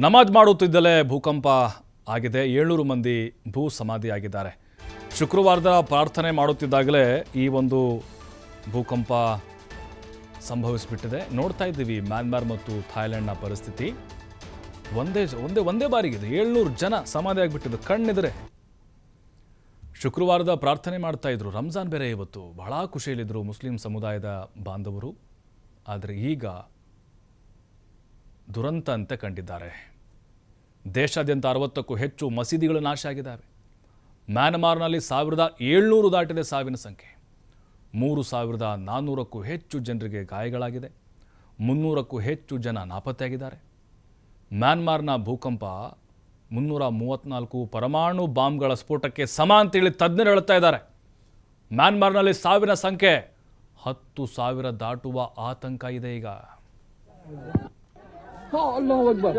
ನಮಾಜ್ ಮಾಡುತ್ತಿದ್ದಲೇ ಭೂಕಂಪ ಆಗಿದೆ. 700 ಮಂದಿ ಭೂ ಸಮಾಧಿಯಾಗಿದ್ದಾರೆ. ಶುಕ್ರವಾರದ ಪ್ರಾರ್ಥನೆ ಮಾಡುತ್ತಿದ್ದಾಗಲೇ ಈ ಒಂದು ಭೂಕಂಪ ಸಂಭವಿಸಿಬಿಟ್ಟಿದೆ. ನೋಡ್ತಾ ಇದ್ದೀವಿ ಮ್ಯಾನ್ಮಾರ್ ಮತ್ತು ಥಾಯ್ಲೆಂಡ್ನ ಪರಿಸ್ಥಿತಿ. ಒಂದೇ ಬಾರಿಗಿದೆ 700 ಜನ ಸಮಾಧಿಯಾಗಿಬಿಟ್ಟಿದ್ದು ಕಣ್ಣೆದುರೆ. ಶುಕ್ರವಾರದ ಪ್ರಾರ್ಥನೆ ಮಾಡ್ತಾ ಇದ್ರು. ರಂಜಾನ್ ಬೇರೆ ಇವತ್ತು. ಬಹಳ ಖುಷಿಯಲ್ಲಿದ್ದರು ಮುಸ್ಲಿಂ ಸಮುದಾಯದ ಬಾಂಧವರು. ಆದರೆ ಈಗ ದುರಂತ ಅಂತ ಕಂಡಿದ್ದಾರೆ. ದೇಶಾದ್ಯಂತ 60ಕ್ಕೂ ಹೆಚ್ಚು ಮಸೀದಿಗಳು ನಾಶ ಆಗಿದ್ದಾವೆ. ಮ್ಯಾನ್ಮಾರ್ನಲ್ಲಿ 1700 ದಾಟಿದೆ ಸಾವಿನ ಸಂಖ್ಯೆ. 3400ಕ್ಕೂ ಹೆಚ್ಚು ಜನರಿಗೆ ಗಾಯಗಳಾಗಿದೆ. 300ಕ್ಕೂ ಹೆಚ್ಚು ಜನ ನಾಪತ್ತೆಯಾಗಿದ್ದಾರೆ. ಮ್ಯಾನ್ಮಾರ್ನ ಭೂಕಂಪ 334 ಪರಮಾಣು ಬಾಂಬ್ಗಳ ಸ್ಫೋಟಕ್ಕೆ ಸಮ ಅಂತೇಳಿ ತಜ್ಞರು ಹೇಳ್ತಾ ಇದ್ದಾರೆ. ಮ್ಯಾನ್ಮಾರ್ನಲ್ಲಿ ಸಾವಿನ ಸಂಖ್ಯೆ 10,000 ದಾಟುವ ಆತಂಕ ಇದೆ ಈಗ. ಅಲ್ಲಾಹು ಅಕ್ಬರ್.